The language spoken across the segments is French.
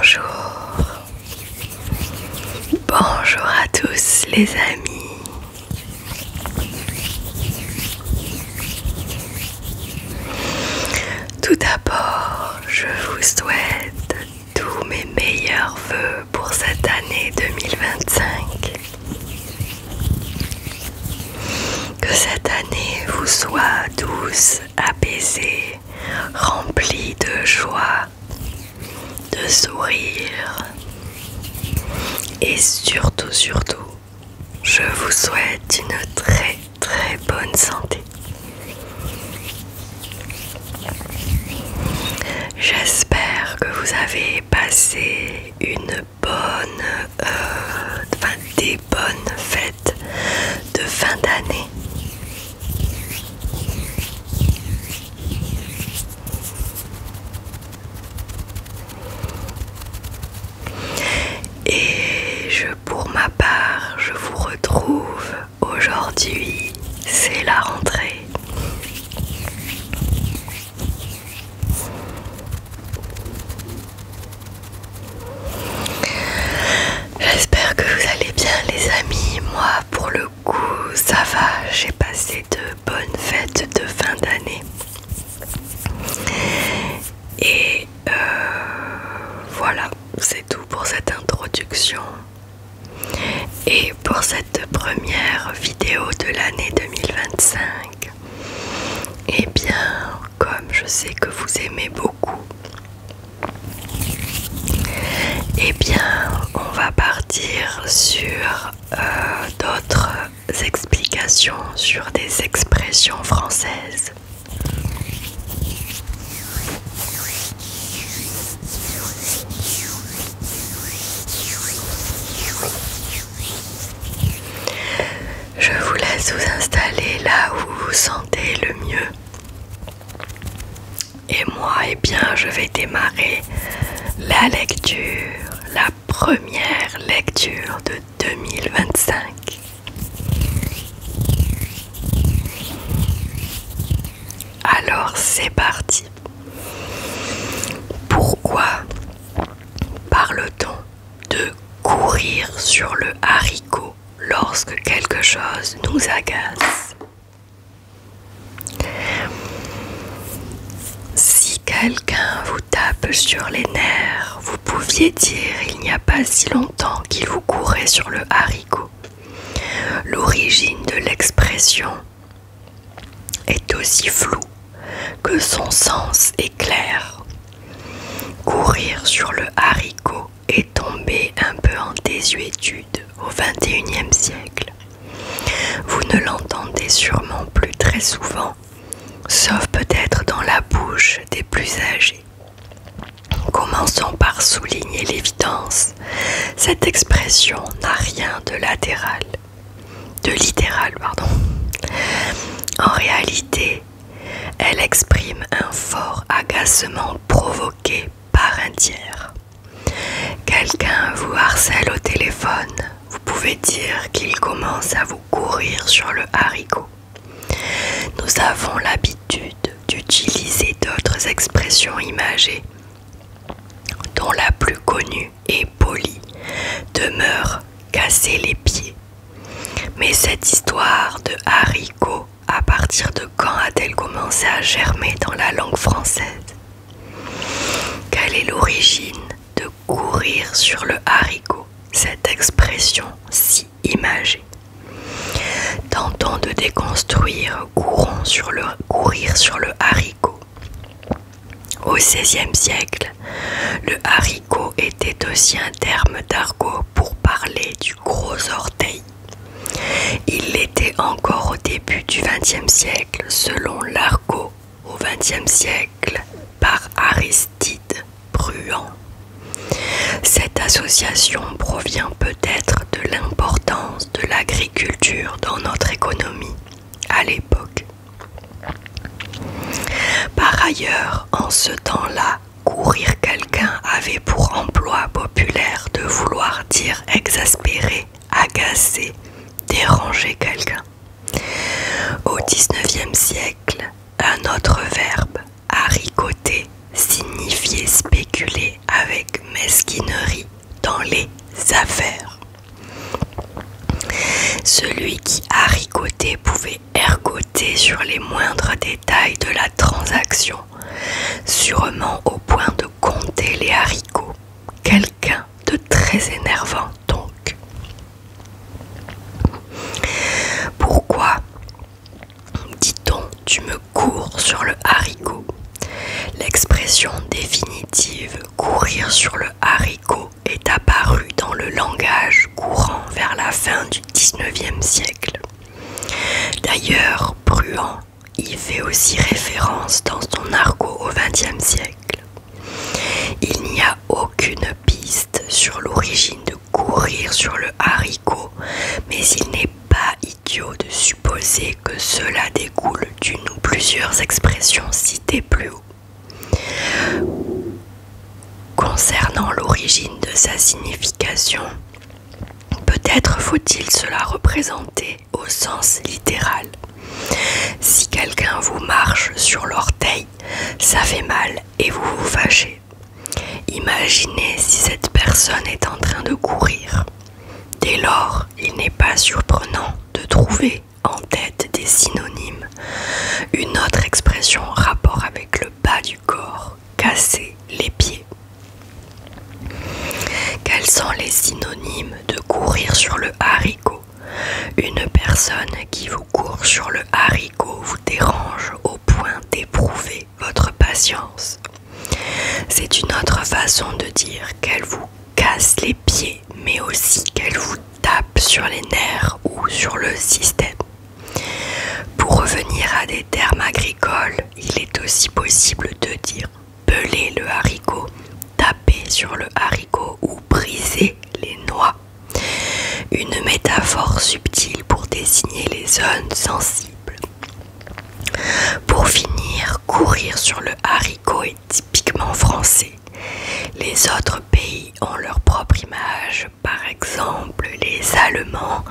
Bonjour. Bonjour à tous les amis. Tout d'abord, je vous souhaite tous mes meilleurs vœux pour cette année 2025. Que cette année vous soit douce, apaisée, remplie de joie, de sourire et surtout, je vous souhaite une très bonne santé. J'espère que vous avez passé des bonnes fêtes de fin d'année. Pour ma part, je vous retrouve aujourd'hui, c'est la rentrée. J'espère que vous allez bien les amis. Moi pour le coup ça va, j'ai passé de bonnes fêtes de fin d'année. Et voilà, c'est tout pour cette introduction. Et pour cette première vidéo de l'année 2025, eh bien, comme je sais que vous aimez beaucoup, eh bien, on va partir sur d'autres explications sur des expressions françaises. Je vous laisse vous installer là où vous vous sentez le mieux. Et moi, eh bien, je vais démarrer la lecture, la première lecture de 2025. Alors, c'est parti. Pourquoi parle-t-on de courir sur le haricot lorsque quelque chose nous agace? Si quelqu'un vous tape sur les nerfs, vous pouviez dire il n'y a pas si longtemps qu'il vous courait sur le haricot. L'origine de l'expression est aussi floue que son sens est clair. Courir sur le haricot est tombé un peu en désuétude au XXIe siècle. Vous ne l'entendez sûrement plus très souvent, sauf peut-être dans la bouche des plus âgés. Commençons par souligner l'évidence. Cette expression n'a rien de littéral. En réalité, elle exprime un fort agacement provoqué par un tiers. Quelqu'un vous harcèle au téléphone, vous pouvez dire qu'il commence à vous courir sur le haricot. Nous avons l'habitude d'utiliser d'autres expressions imagées, dont la plus connue et polie demeure casser les pieds. Mais cette histoire de haricot, à partir de quand a-t-elle commencé à germer dans la langue française? Quelle est l'origine de courir sur le haricot, cette expression si imagée? Tentons de déconstruire courir sur le haricot. Au XVIe siècle, le haricot était aussi un terme d'argot pour parler du gros orteil. Il l'était encore au début du XXe siècle, selon l'argot au XXe siècle par Aristide Bruant. Cette association provient peut-être de l'importance de l'agriculture dans notre économie à l'époque. Par ailleurs, en ce temps-là, courir quelqu'un avait pour emploi populaire de vouloir dire exaspérer, agacer, déranger quelqu'un. Au XIXe siècle, un autre verbe, haricoter, signifiait spéculer avec avec mesquinerie dans les affaires. Celui qui haricotait pouvait ergoter sur les moindres détails de la transaction, sûrement au point de compter les haricots. Quelqu'un de très énervant donc. Pourquoi, dit-on, tu me cours sur le haricot? L'expression définitive « courir sur le haricot » est apparue dans le langage courant vers la fin du XIXe siècle. D'ailleurs, Bruant y fait aussi référence dans son argot au XXe siècle. Il n'y a aucune piste sur l'origine de courir sur le haricot, mais il n'est pas idiot de supposer que cela découle d'une ou plusieurs expressions citées plus haut. Concernant l'origine de sa signification, peut-être faut-il cela représenter au sens littéral. Si quelqu'un vous marche sur l'orteil, ça fait mal et vous vous fâchez. Imaginez si cette personne est en train de courir. Dès lors, il n'est pas surprenant de trouver en tête des synonymes une autre expression en rapport avec le bas du corps, casser les pieds. Quels sont les synonymes de courir sur le haricot? Une personne qui vous court sur le haricot vous dérange au point d'éprouver votre patience. C'est une autre façon de dire qu'elle vous casse les pieds, mais aussi qu'elle vous tape sur les nerfs ou sur le système. Pour revenir à des termes agricoles, il est aussi possible de dire peler le haricot, taper sur le haricot ou briser les noix. Une métaphore subtile pour désigner les zones sensibles. Pour finir, courir sur le haricot est typiquement français. Les autres pays ont leur propre image. Par exemple, les Allemands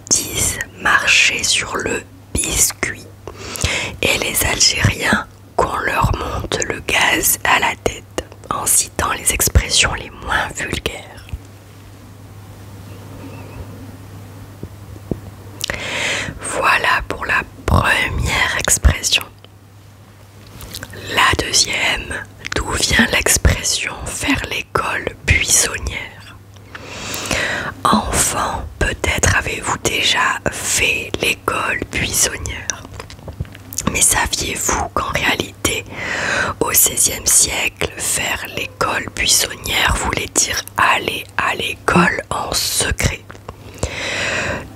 disent marcher sur le biscuit et les Algériens qu'on leur monte le gaz à la tête, en citant les expressions les moins vulgaires. Voilà pour la première expression. La deuxième, d'où vient l'expression faire l'école buissonnière. Enfant, peut-être avez-vous déjà fait l'école buissonnière. Mais saviez-vous qu'en réalité, au XVIe siècle, faire l'école buissonnière voulait dire aller à l'école en secret?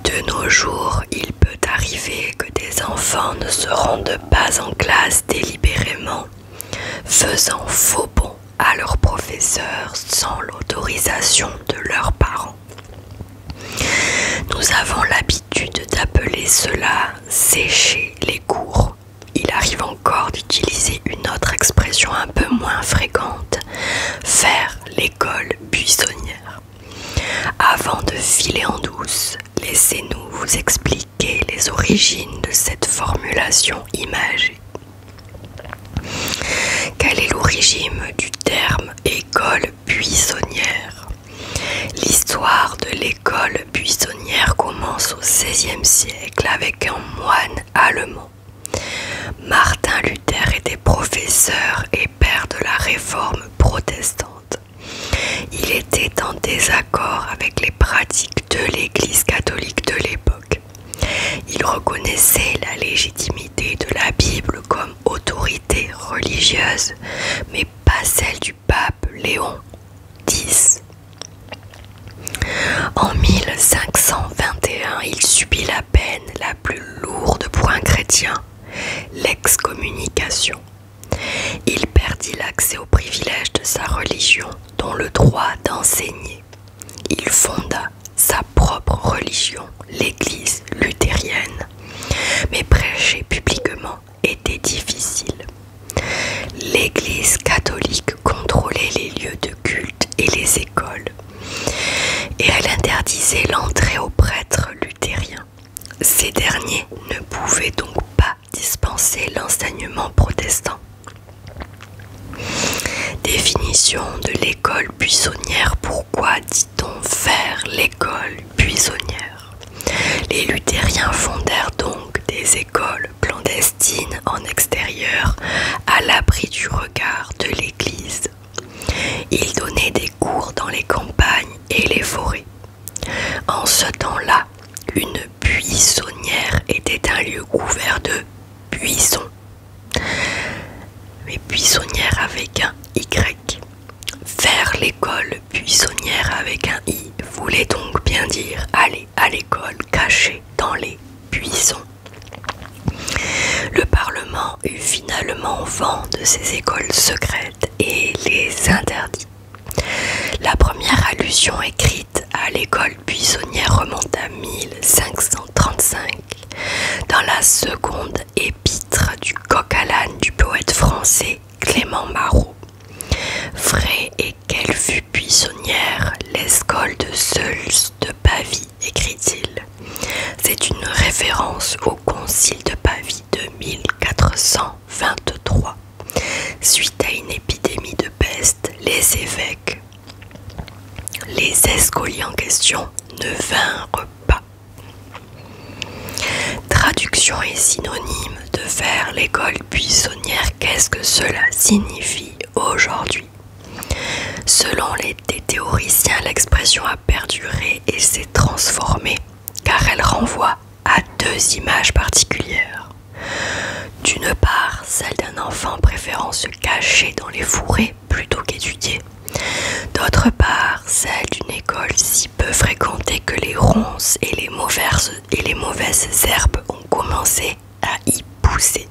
De nos jours, il peut arriver que des enfants ne se rendent pas en classe délibérément, faisant faux bond à leurs professeurs sans l'autorisation de leurs parents. Nous avons l'habitude d'appeler cela sécher les cours. Il arrive encore d'utiliser une autre expression un peu moins fréquente, faire l'école buissonnière. Avant de filer en douce, laissez-nous vous expliquer les origines de cette formulation imagée. Quelle est l'origine du terme école buissonnière? L'histoire de l'école buissonnière commence au XVIe siècle avec un moine allemand. Martin Luther était professeur et père de la réforme protestante. Il était en désaccord avec les pratiques de l'Église catholique de l'époque. Il reconnaissait la légitimité de la Bible comme autorité religieuse, mais pas celle du pape Léon X. En 1521, il subit la peine la plus lourde pour un chrétien, l'excommunication. Il perdit l'accès aux privilèges de sa religion, dont le droit d'enseigner. Il fonda sa propre religion, l'Église luthérienne, mais prêcher publiquement était difficile. L'Église catholique contrôlait les lieux de culte et les écoles, et elle interdisait l'entrée aux prêtres luthériens. Ces derniers ne pouvaient donc pas dispenser l'enseignement protestant. Des définition de l'école buissonnière. Pourquoi dit-on faire l'école buissonnière? Les luthériens fondèrent donc des écoles clandestines en extérieur, à l'abri du regard de l'Église. Ils donnaient des cours dans les campagnes et les forêts. En ce temps-là, une buissonnière était un lieu couvert de buissons. Mais buissonnière avec un Y. Faire l'école buissonnière avec un I voulait donc bien dire aller à l'école cachée dans les buissons. Le Parlement eut finalement vent de ces écoles secrètes et les interdit. La première allusion écrite à l'école buissonnière remonte à 1535, dans la seconde épître du coq à l'âne du poète français Clément Marot. Vrai et qu'elle fut buissonnière, l'escole de Seuls de Pavie, écrit-il. C'est une référence au concile de Pavie de 1423. Suite à une épidémie de peste, les évêques, les escoliers en question, ne vinrent pas. Traduction et synonyme de faire l'école buissonnière. Qu'est-ce que cela signifie aujourd'hui? Selon les théoriciens, l'expression a perduré et s'est transformée car elle renvoie à deux images particulières. D'une part, celle d'un enfant préférant se cacher dans les fourrés plutôt qu'étudier. D'autre part, celle d'une école si peu fréquentée que les ronces et les mauvaises herbes ont commencé à y pousser.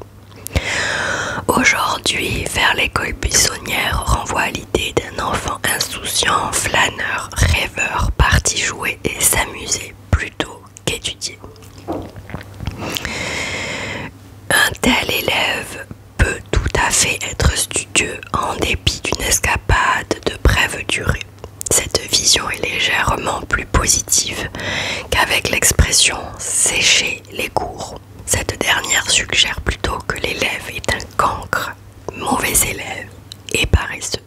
Aujourd'hui, faire l'école buissonnière renvoie à l'idée d'un enfant insouciant, flâneur, rêveur, parti jouer et s'amuser plutôt qu'étudier. Un tel élève peut tout à fait être studieux en dépit d'une escapade de brève durée. Cette vision est légèrement plus positive qu'avec l'expression « sécher les cours ». Cette dernière suggère plutôt que l'élève est un cancre, mauvais élève et paresseux.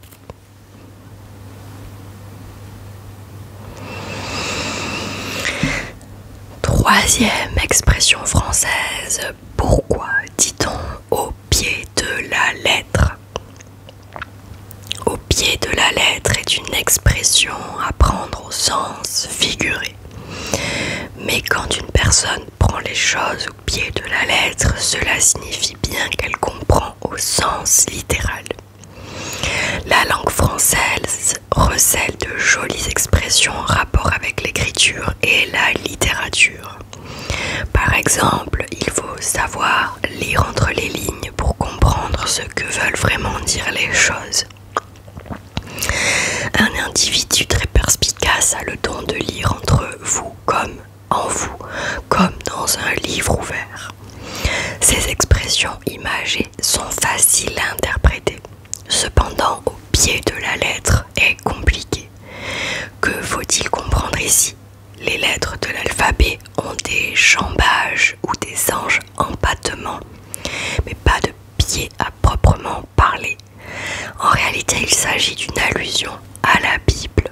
Troisième expression française, pourquoi dit-on au pied de la lettre? Au pied de la lettre est une expression à prendre au sens figuré. Mais quand une personne prend les choses au pied de la lettre, cela signifie bien qu'elle comprend au sens littéral. La langue française recèle de jolies expressions en rapport avec l'écriture et la littérature. Par exemple, il faut savoir lire entre les lignes pour comprendre ce que veulent vraiment dire les choses. Un individu très perspicace a le don de lire entre vous comme en vous, comme dans un livre ouvert. Ces expressions imagées sont faciles à interpréter. Cependant, au pied de la lettre est compliqué. Que faut-il comprendre ici? Les lettres de l'alphabet ont des jambages ou des empattements, mais pas de pied à proprement parler. En réalité, il s'agit d'une allusion à la Bible.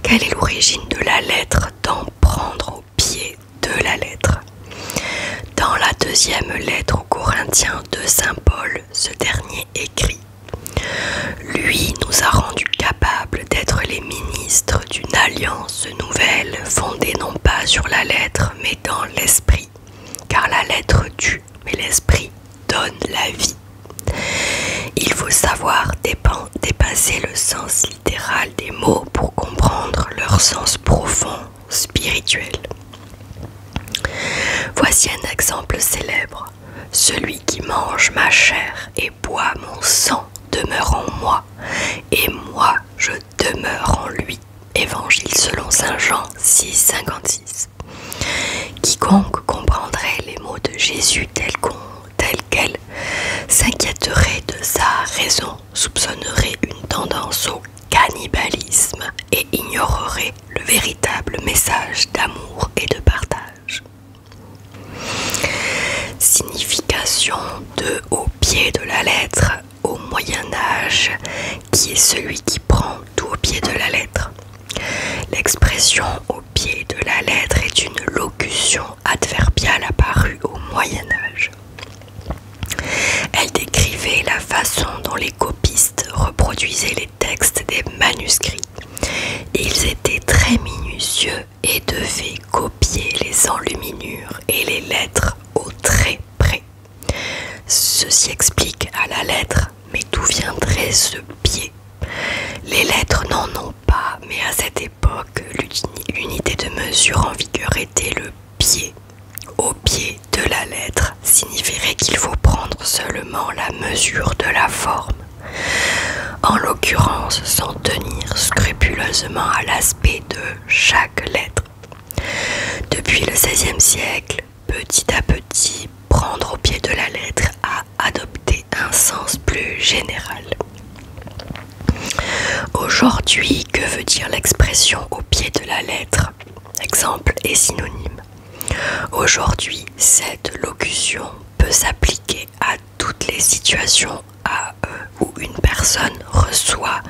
Quelle est l'origine de la lettre dans prendre au pied de la lettre? Dans la deuxième lettre aux Corinthiens de saint Paul, ce dernier écrit « Lui nous a rendus capables d'être les ministres d'une alliance nouvelle fondée non pas sur la lettre mais dans l'esprit, car la lettre tue, mais l'esprit donne la vie. » Il faut savoir dépasser le sens littéral des mots pour comprendre leur sens profond, spirituel. Voici un exemple célèbre. Celui qui mange ma chair et boit mon sang demeure en moi, et moi je demeure en lui. Évangile selon saint Jean 6,56. Quiconque comprendrait les mots de Jésus tels quels s'inquiéterait de sa raison, soupçonnerait une tendance au cannibalisme et ignorerait le véritable message d'amour et de partage. Signification de au pied de la lettre. Au Moyen celui qui prend tout au pied de la lettre. L'expression au pied de la lettre est une locution adverbiale apparue au Moyen Âge. Elle décrivait la façon dont les copistes reproduisaient les textes des manuscrits. Ils étaient très minutieux et devaient copier les enluminures et les lettres au trait près. Ceci explique à la lettre, mais d'où viendrait ce pied? Les lettres n'en ont pas, mais à cette époque, l'unité de mesure en vigueur était le pied. Au pied de la lettre signifierait qu'il faut prendre seulement la mesure de la forme, en l'occurrence s'en tenir scrupuleusement à l'aspect de chaque lettre. Depuis le XVIe siècle, petit à petit, prendre au pied de la lettre a adopté un sens plus général. Aujourd'hui, que veut dire l'expression au pied de la lettre? Exemple et synonyme. Aujourd'hui, cette locution peut s'appliquer à toutes les situations où une personne reçoit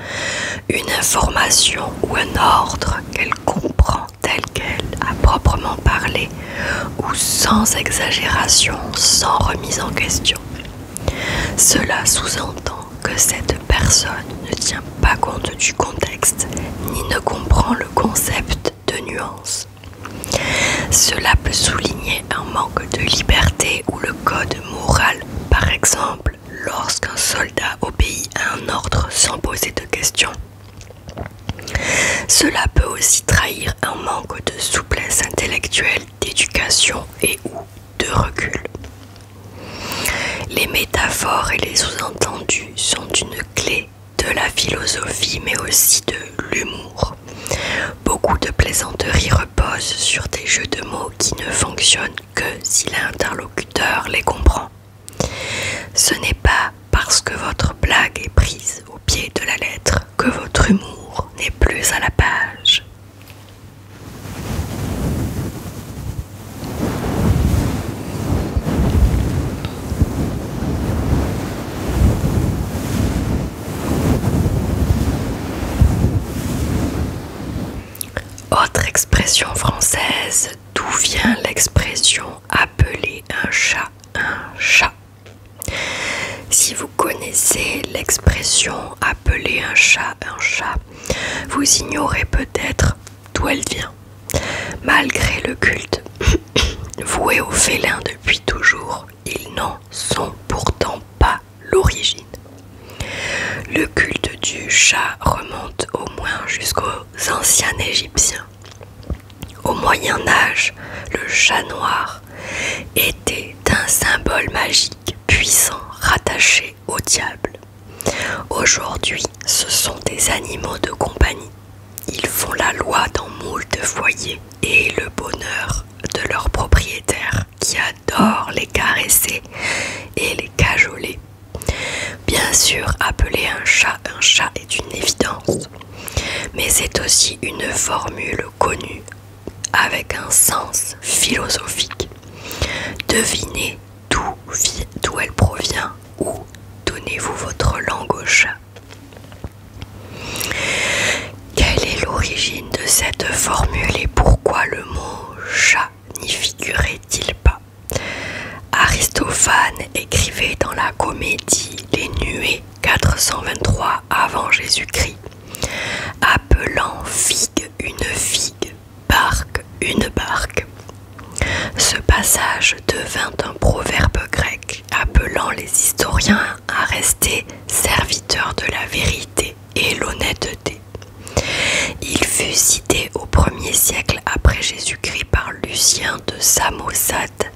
une information ou un ordre qu'elle comprend tel quel à proprement parler ou sans exagération, sans remise en question. Cela sous-entend que cette personne ne tient pas compte du contexte ni ne comprend le concept de nuance. Cela peut souligner un manque de liberté ou le code moral, par exemple lorsqu'un soldat obéit à un ordre sans poser de questions. Cela peut aussi trahir un manque de souplesse intellectuelle, d'éducation et ou de recul. Les métaphores et les sous-entendus sont une clé de la philosophie mais aussi de l'humour. Beaucoup de plaisanteries reposent sur des jeux de mots qui ne fonctionnent que si l'interlocuteur les comprend. Ce n'est pas parce que votre blague est prise au pied de la lettre que votre humour n'est plus à la page. Autre expression française, d'où vient l'expression appeler un chat un chat? Si vous connaissez l'expression appeler un chat, vous ignorez peut-être d'où elle vient. Malgré le culte voué aux félins depuis toujours, ils n'en sont pourtant pas l'origine. Le culte du chat remonte au moins jusqu'aux anciens Égyptiens. Au Moyen Âge, le chat noir était un symbole magique puissant rattaché au diable. Aujourd'hui, ce sont des animaux de compagnie. Ils font la loi dans moult foyers et le bonheur de leurs propriétaires qui adorent les caresser et les cajoler. Bien sûr, appeler un chat est une évidence, mais c'est aussi une formule connue avec un sens philosophique. Devinez d'où elle provient ou donnez-vous votre langue au chat. Quelle est l'origine de cette formule et pourquoi le mot chat n'y figurait-il pas? Aristophane écrivait dans la comédie Les Nuées 423 avant Jésus-Christ, appelant figue une figue, barque une barque. Ce passage devint un proverbe grec appelant les historiens à rester serviteurs de la vérité et l'honnêteté. Il fut cité au 1er siècle après Jésus-Christ par Lucien de Samosate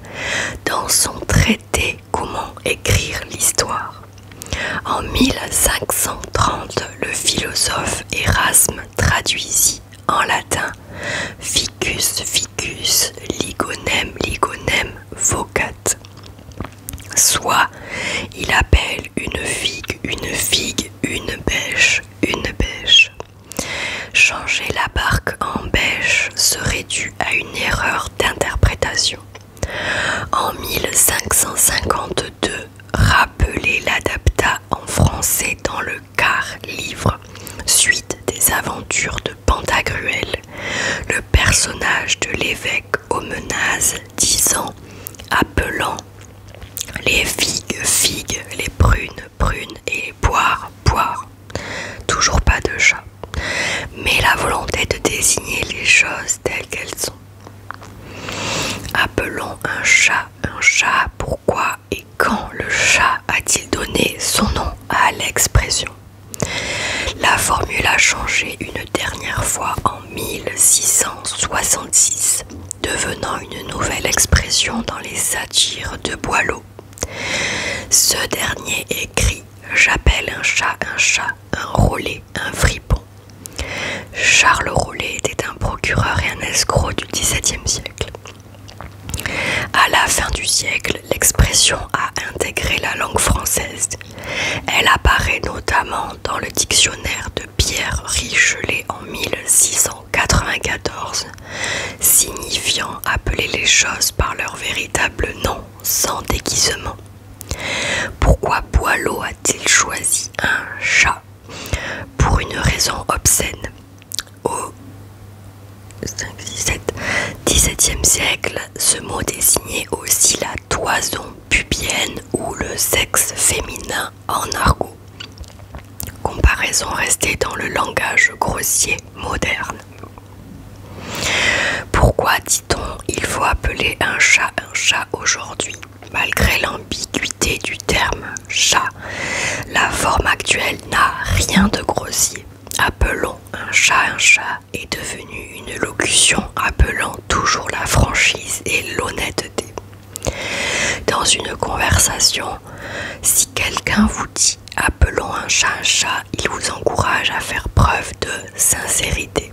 dans son traité Comment écrire l'histoire. En 1530, le philosophe Erasme traduisit en latin Ficus ficus, ligonem ligonem vocat. Soit il appelle une figue, une bêche, une bêche. Changer la barque en bêche serait dû à une erreur d'interprétation. En 1552, Rabelais l'adapta en français dans le quart livre Suite des aventures de Pantagruel, le personnage de l'évêque Aumenaz disant, appelant les figues, figues, les prunes, prunes et les poires, poires. Toujours pas de chat, mais la volonté de désigner les choses telles qu'elles sont. Appelons un chat, pourquoi et quand le chat a-t-il donné son nom à l'expression? La formule a changé une dernière fois en 1666, devenant une nouvelle expression dans les satires de Boileau. Ce dernier écrit « J'appelle un chat, un Rollet, un fripon ». Charles Rollet était un procureur et un escroc du XVIIe siècle. À la fin du siècle, l'expression a intégré la langue française. Elle apparaît notamment dans le dictionnaire de Pierre Richelet en 1694, signifiant appeler les choses par leur véritable nom, sans déguisement. Pourquoi Boileau a-t-il choisi un chat? Pour une raison obscène. Au XVIIe siècle, ce mot désignait aussi la toison pubienne ou le sexe féminin en argot. Comparaison restée dans le langage grossier moderne. Pourquoi dit-on il faut appeler un chat aujourd'hui? Malgré l'ambiguïté du terme chat, la forme actuelle n'a rien de grossier. Appelons un chat est devenu une locution appelant toujours la franchise et l'honnêteté. Dans une conversation, si quelqu'un vous dit « appelons un chat », il vous encourage à faire preuve de sincérité.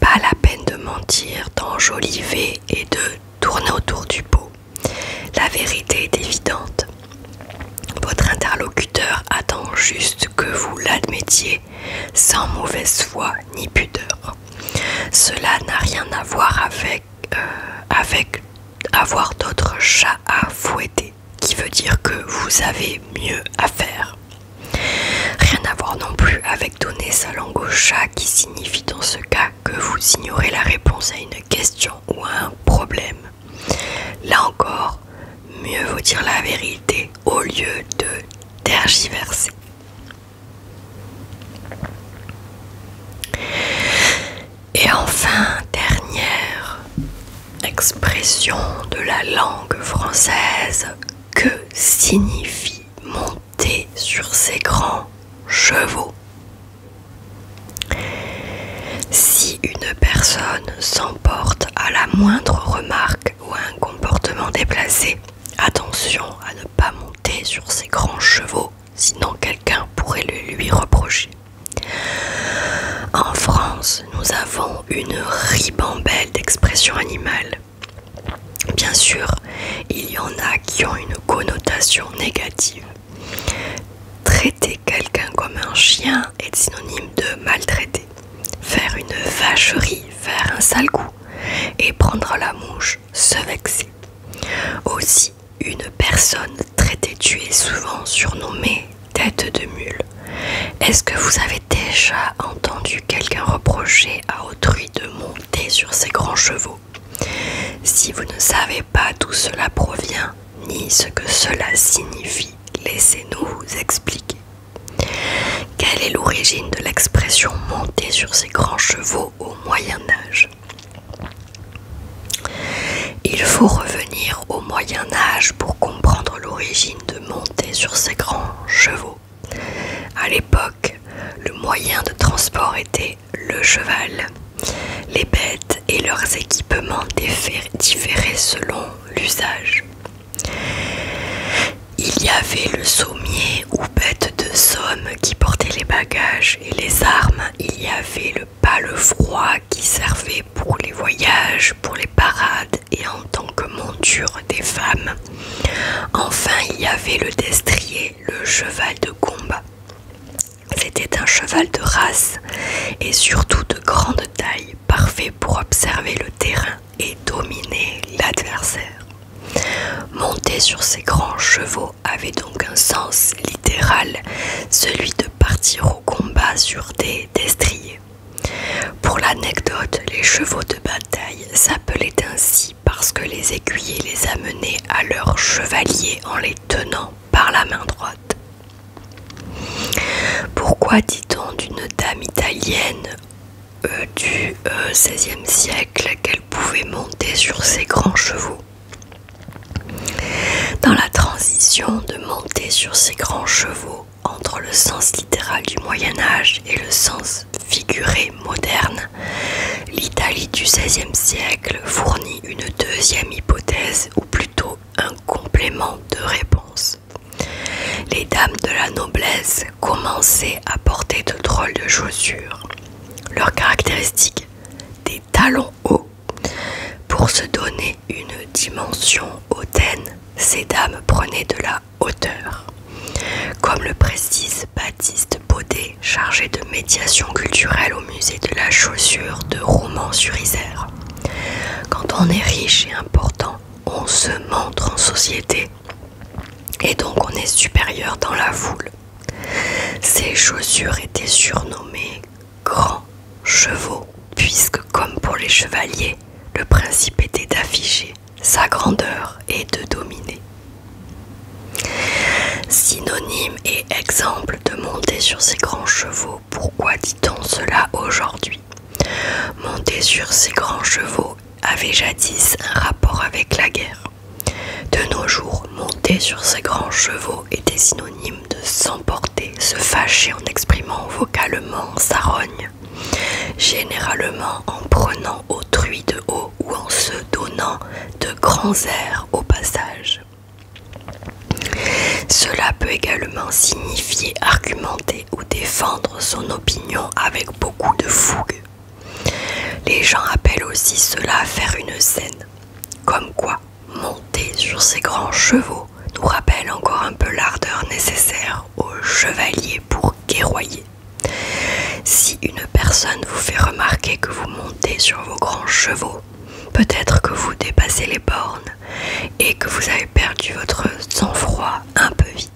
Pas la peine de mentir, d'enjoliver et de tourner autour du pot. La vérité est évidente. Votre interlocuteur attend juste que vous l'admettiez sans mauvaise foi ni pudeur. Cela n'a rien à voir avec avoir d'autres chats à fouetter, qui veut dire que vous avez mieux à faire. Rien à voir non plus avec donner sa langue au chat, qui signifie dans ce cas que vous ignorez la réponse à une question ou à un problème. Là encore, mieux vaut dire la vérité au lieu de tergiverser. Et enfin, dernière expression de la langue française, que signifie monter sur ses grands chevaux? Si une personne s'emporte à la moindre remarque ou à un comportement déplacé, attention à ne pas monter sur ses grands chevaux, sinon quelqu'un pourrait le lui reprocher. En France, nous avons une ribambelle d'expressions animales. Bien sûr, il y en a qui ont une connotation négative. Traiter quelqu'un comme un chien est synonyme de maltraiter. Faire une vacherie, faire un sale coup, et prendre la mouche, se vexer. Aussi, une personne très têtue est souvent surnommée tête de mule. Est-ce que vous avez déjà entendu quelqu'un reprocher à autrui de monter sur ses grands chevaux? Si vous ne savez pas d'où cela provient, ni ce que cela signifie, laissez-nous vous expliquer. Quelle est l'origine de l'expression « monter sur ses grands chevaux » au Moyen-Âge? Il faut revenir au Moyen-Âge pour comprendre l'origine de monter sur ses grands chevaux. À l'époque, le moyen de transport était le cheval. Les bêtes et leurs équipements différaient selon l'usage. Il y avait le sommier ou bête de somme qui portait les bagages et les armes. Il y avait le palefroid qui servait pour les voyages, pour les parades et en tant que monture des femmes. Enfin, il y avait le destrier, le cheval de combat. C'était un cheval de race et surtout de grande taille, parfait pour observer le terrain et dominer l'adversaire. Monter sur ces grands chevaux avait donc un sens littéral, celui de partir au combat sur des destriers. Pour l'anecdote, les chevaux de bataille s'appelaient ainsi parce que les écuyers les amenaient à leurs chevaliers en les tenant par la main droite. Pourquoi dit-on d'une dame italienne du XVIe siècle qu'elle pouvait monter sur ces grands chevaux? Dans la transition de monter sur ces grands chevaux entre le sens littéral du Moyen-Âge et le sens figuré moderne, l'Italie du XVIe siècle fournit une deuxième hypothèse, ou plutôt un complément de réponse. Les dames de la noblesse commençaient à porter de drôles de chaussures. Leur caractéristique, des talons hauts. Pour se donner une dimension hautaine, ces dames prenaient de la hauteur. Comme le précise Baptiste Baudet, chargé de médiation culturelle au musée de la chaussure de Romans-sur-Isère. Quand on est riche et important, on se montre en société et donc on est supérieur dans la foule. Ces chaussures étaient surnommées grands chevaux, puisque comme pour les chevaliers, le principe était d'afficher sa grandeur et de dominer. Synonyme et exemple de monter sur ces grands chevaux, pourquoi dit-on cela aujourd'hui? Monter sur ces grands chevaux avait jadis un rapport avec la guerre. De nos jours, monter sur ces grands chevaux était synonyme de s'emporter, se fâcher en exprimant vocalement sa rogne, généralement en prenant autrui de haut ou en se donnant de grands airs au passage. Cela peut également signifier argumenter ou défendre son opinion avec beaucoup de fougue. Les gens appellent aussi cela faire une scène. Comme quoi, monter sur ces grands chevaux nous rappelle encore un peu l'ardeur nécessaire aux chevaliers pour guerroyer. Si une personne vous fait remarquer que vous montez sur vos grands chevaux, peut-être que vous dépassez les bornes et que vous avez perdu votre sang-froid un peu vite.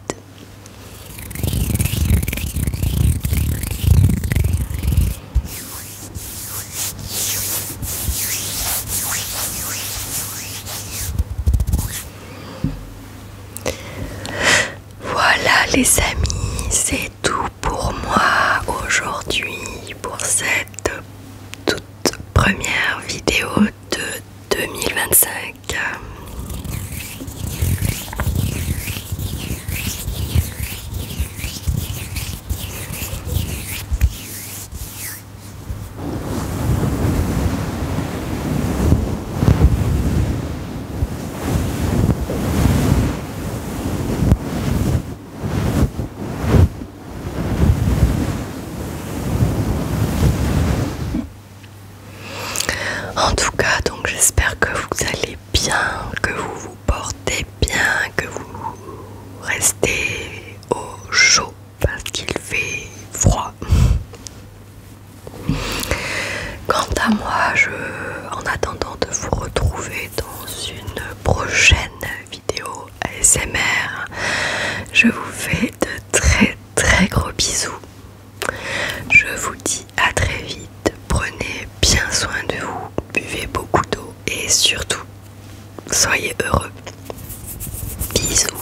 Voilà les amis, c'est tout pour moi aujourd'hui pour cette toute première vidéo de 2025. En tout cas, donc j'espère que vous allez bien, que vous vous portez bien, que vous restez au chaud parce qu'il fait froid. Quant à moi, en attendant de vous retrouver dans une prochaine vidéo ASMR, je vous fais de très gros bisous. Je vous dis à très vite, prenez bien soin de vous, buvez beaucoup d'eau et surtout, soyez heureux. Bisous.